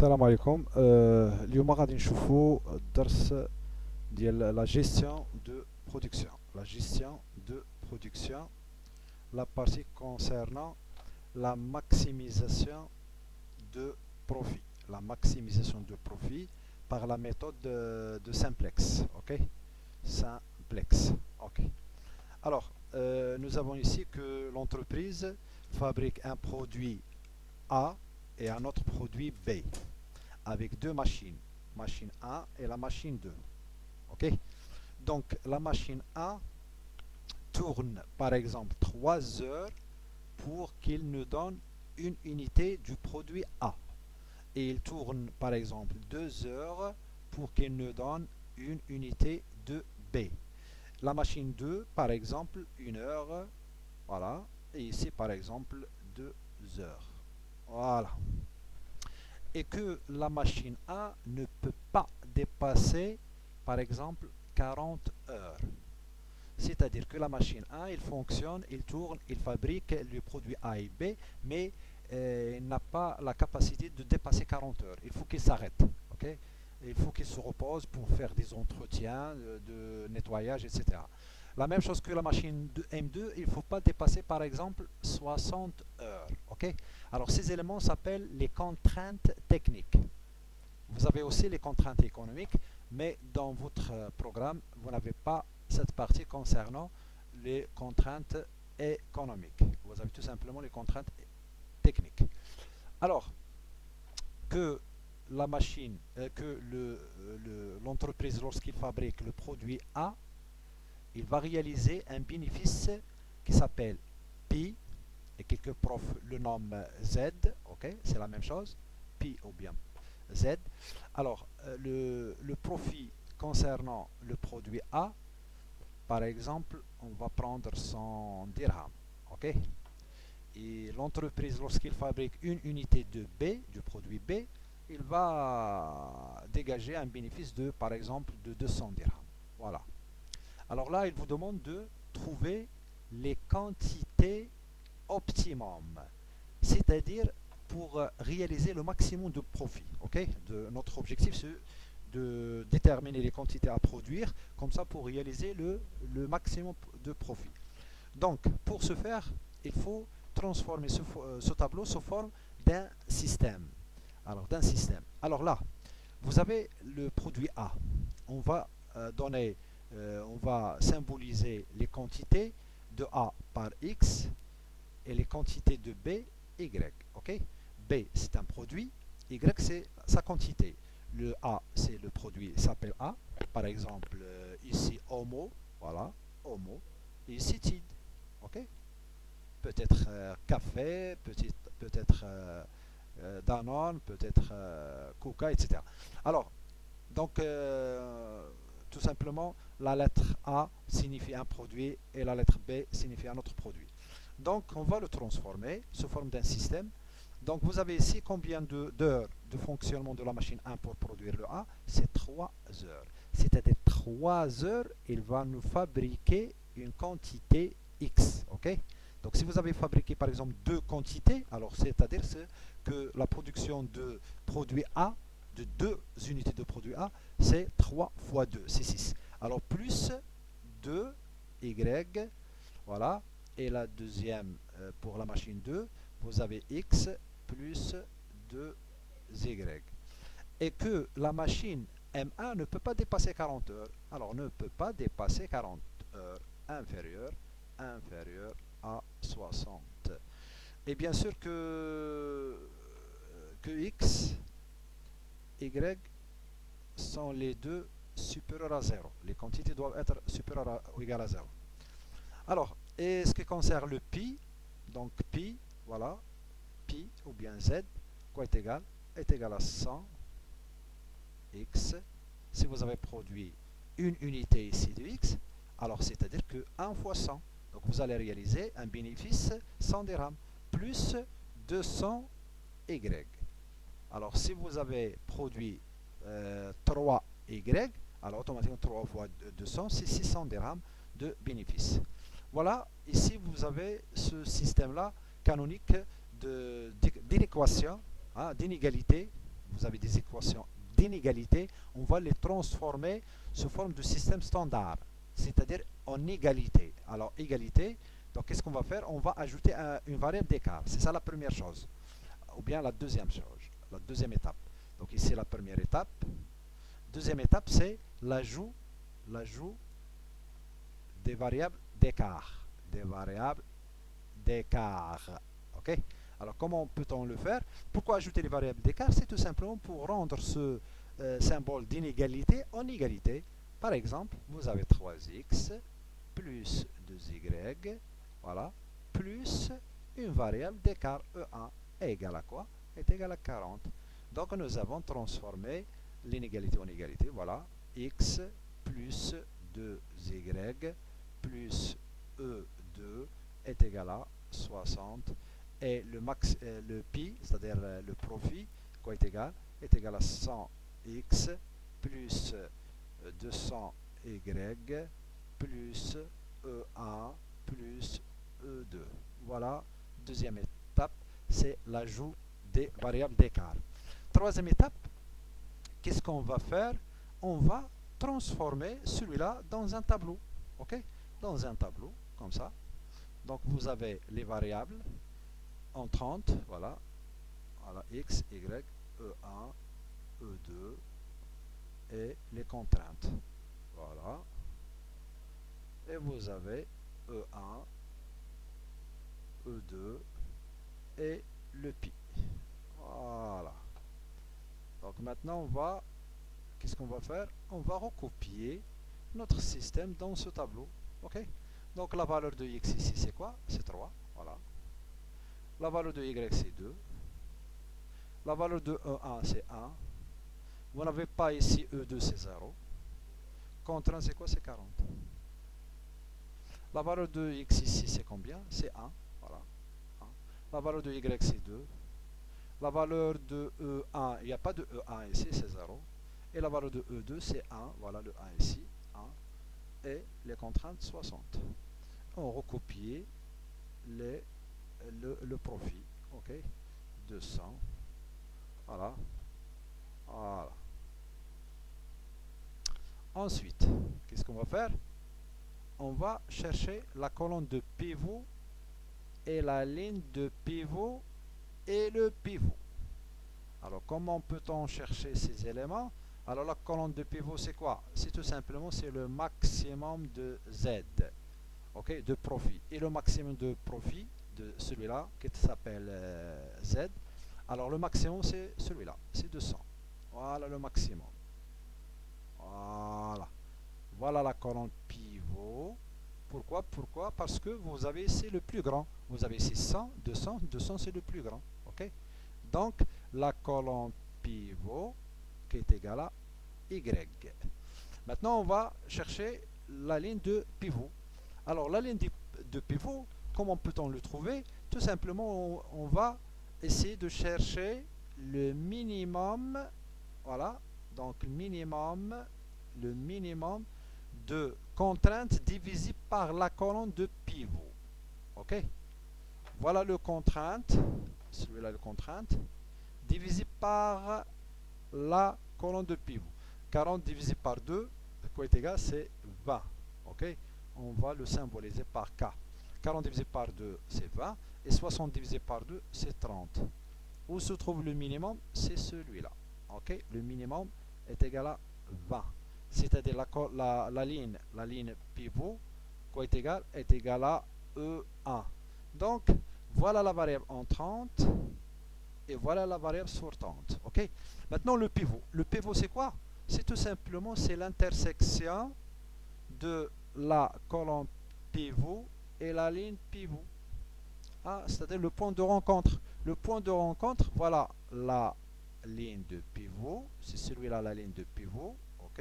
السلام عليكم. اليوم غادي نشوفوا الدرس ديال لا gestion de production. La gestion de production, la partie concernant la maximisation de profit. La maximisation de profit par la méthode de simplex. Ok? Simplex. Ok. Alors, nous avons ici que l'entreprise fabrique un produit A et un autre produit B avec deux machines, machine 1 et la machine 2. Ok. Donc la machine 1 tourne par exemple 3 heures pour qu'il nous donne une unité du produit A. Et il tourne par exemple 2 heures pour qu'il nous donne une unité de B. La machine 2 par exemple 1 heure, voilà, et ici par exemple 2 heures. Voilà. Et que la machine A ne peut pas dépasser par exemple 40 heures. C'est-à-dire que la machine A, il fonctionne, il tourne, il fabrique le produit A et B, mais il n'a pas la capacité de dépasser 40 heures. Il faut qu'il s'arrête. Okay. Il faut qu'il se repose pour faire des entretiens de nettoyage, etc. La même chose que la machine M2, il ne faut pas dépasser par exemple 60 heures. Okay. Alors ces éléments s'appellent les contraintes techniques. Vous avez aussi les contraintes économiques, mais dans votre programme, vous n'avez pas cette partie concernant les contraintes économiques. Vous avez tout simplement les contraintes techniques. Alors, que la machine, que l'entreprise, lorsqu'il fabrique le produit A, il va réaliser un bénéfice qui s'appelle pi, et quelques profs le nomment Z, ok, c'est la même chose, pi ou bien Z. Alors, le profit concernant le produit A, par exemple, on va prendre 100 dirhams. Ok. Et l'entreprise, lorsqu'il fabrique une unité de B, du produit B, il va dégager un bénéfice de, par exemple, de 200 dirhams. Voilà. Alors là, il vous demande de trouver les quantités optimum, c'est-à-dire pour réaliser le maximum de profit. Okay. Notre objectif, c'est de déterminer les quantités à produire, comme ça pour réaliser le maximum de profit. Donc, pour ce faire, il faut transformer ce tableau sous forme d'un système. Alors là, vous avez le produit A. On va on va symboliser les quantités de A par X et les quantités de B, Y. Okay. B, c'est un produit, Y, c'est sa quantité. Le A, c'est le produit, s'appelle A. Par exemple, ici, Homo, voilà, Homo, et ici, Tid. Okay. Peut-être café, peut-être Danone, peut-être Coca, etc. Alors, donc, tout simplement, la lettre A signifie un produit et la lettre B signifie un autre produit. Donc, on va le transformer sous forme d'un système. Donc, vous avez ici combien d'heures de fonctionnement de la machine 1 pour produire le A? C'est 3 heures. C'est-à-dire 3 heures, il va nous fabriquer une quantité X. Ok. Donc, si vous avez fabriqué par exemple deux quantités, alors c'est-à-dire que la production de produit A, de deux unités de produit A, c'est 3 fois 2, c'est 6. Alors, plus 2 Y, voilà, et la deuxième pour la machine 2, vous avez X plus 2Y. Et que la machine M1 ne peut pas dépasser 40 heures. Alors, ne peut pas dépasser 40 heures inférieure à 60. Et bien sûr que X, Y sont les deux supérieurs à 0. Les quantités doivent être supérieures ou égales à 0. Alors, et ce qui concerne le pi, donc pi, voilà, pi ou bien z, quoi est égal à 100 x. Si vous avez produit une unité ici de x, alors c'est-à-dire que 1 fois 100. Donc vous allez réaliser un bénéfice 100 dirhams plus 200 y. Alors si vous avez produit 3 y, alors automatiquement 3 fois 200, c'est 600 dirhams de bénéfice. Voilà, ici vous avez ce système-là canonique d'inéquation, hein, d'inégalité, vous avez des équations d'inégalité, on va les transformer sous forme de système standard, c'est-à-dire en égalité. Alors, égalité, donc qu'est-ce qu'on va faire? On va ajouter une variable d'écart. C'est ça la première chose. Ou bien la deuxième chose, la deuxième étape. Donc ici, la première étape. Deuxième étape, c'est l'ajout des variables d'écart. Des variables d'écart. Ok? Alors, comment peut-on le faire? Pourquoi ajouter les variables d'écart? C'est tout simplement pour rendre ce symbole d'inégalité en égalité. Par exemple, vous avez 3x plus 2y, voilà, plus une variable d'écart E1 est égale à quoi? Est égale à 40. Donc, nous avons transformé l'inégalité en égalité. Voilà, x plus 2y plus E2 est égal à 60. Et le pi, c'est-à-dire le profit, quoi est égal à 100x plus 200y plus E1 plus E2. Voilà, deuxième étape, c'est l'ajout des variables d'écart. Troisième étape, qu'est-ce qu'on va faire? On va transformer celui-là dans un tableau. Ok? Dans un tableau, comme ça. Donc vous avez les variables entrantes, voilà, x, y, E1, E2 et les contraintes. Voilà. Et vous avez E1, E2 et le pi. Voilà. Donc maintenant qu'est-ce qu'on va faire? On va recopier notre système dans ce tableau. Ok? Donc la valeur de x ici c'est quoi? C'est 3. Voilà. La valeur de y c'est 2. La valeur de E1 c'est 1. Vous n'avez pas ici E2 c'est 0. Contraint c'est quoi? C'est 40. La valeur de x ici c'est combien? C'est 1. Voilà. 1. La valeur de y c'est 2. La valeur de E1, il n'y a pas de E1 ici, c'est 0. Et la valeur de E2 c'est 1. Voilà le 1 ici. 1. Et les contraintes 60. On recopie le profit. Ok, 200. Voilà. Voilà. Ensuite, qu'est-ce qu'on va faire? On va chercher la colonne de pivot et la ligne de pivot et le pivot. Alors, comment peut-on chercher ces éléments? Alors, la colonne de pivot, c'est quoi? C'est tout simplement, c'est le maximum de Z, ok, de profit. Et le maximum de profit de celui-là, qui s'appelle Z, alors le maximum, c'est celui-là, c'est 200. Voilà le maximum. Voilà. Voilà la colonne pivot. Pourquoi? Parce que vous avez ici le plus grand. Vous avez ici 100, 200, 200 c'est le plus grand. Ok? Donc, la colonne pivot qui est égale à Y. Maintenant, on va chercher la ligne de pivot. Alors, la ligne de pivot, comment peut-on le trouver? Tout simplement, on va essayer de chercher le minimum. Voilà. Donc, le minimum de contraintes divisé par la colonne de pivot. Ok? Voilà le contrainte. Celui-là, le contrainte. Divisé par la colonne de pivot. 40 divisé par 2, quoi est égal? C'est 20. Ok? On va le symboliser par K. 40 divisé par 2, c'est 20. Et 60 divisé par 2, c'est 30. Où se trouve le minimum? C'est celui-là. Ok? Le minimum est égal à 20. C'est-à-dire la ligne pivot, quoi est égal à E1. Donc, voilà la variable entrante et voilà la variable sortante. Ok? Maintenant, le pivot. Le pivot, c'est quoi? C'est tout simplement c'est l'intersection de la colonne pivot et la ligne pivot. Ah, c'est-à-dire le point de rencontre. Le point de rencontre, voilà la ligne de pivot. C'est celui-là la ligne de pivot. Ok?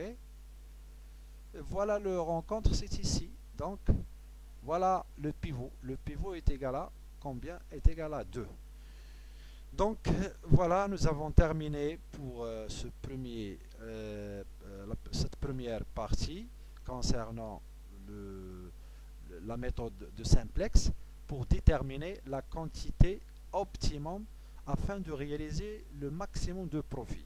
Et voilà le rencontre, c'est ici. Donc, voilà le pivot. Le pivot est égal à combien? Est égal à 2. Donc, voilà, nous avons terminé pour cette première partie concernant la méthode de simplex pour déterminer la quantité optimum afin de réaliser le maximum de profit.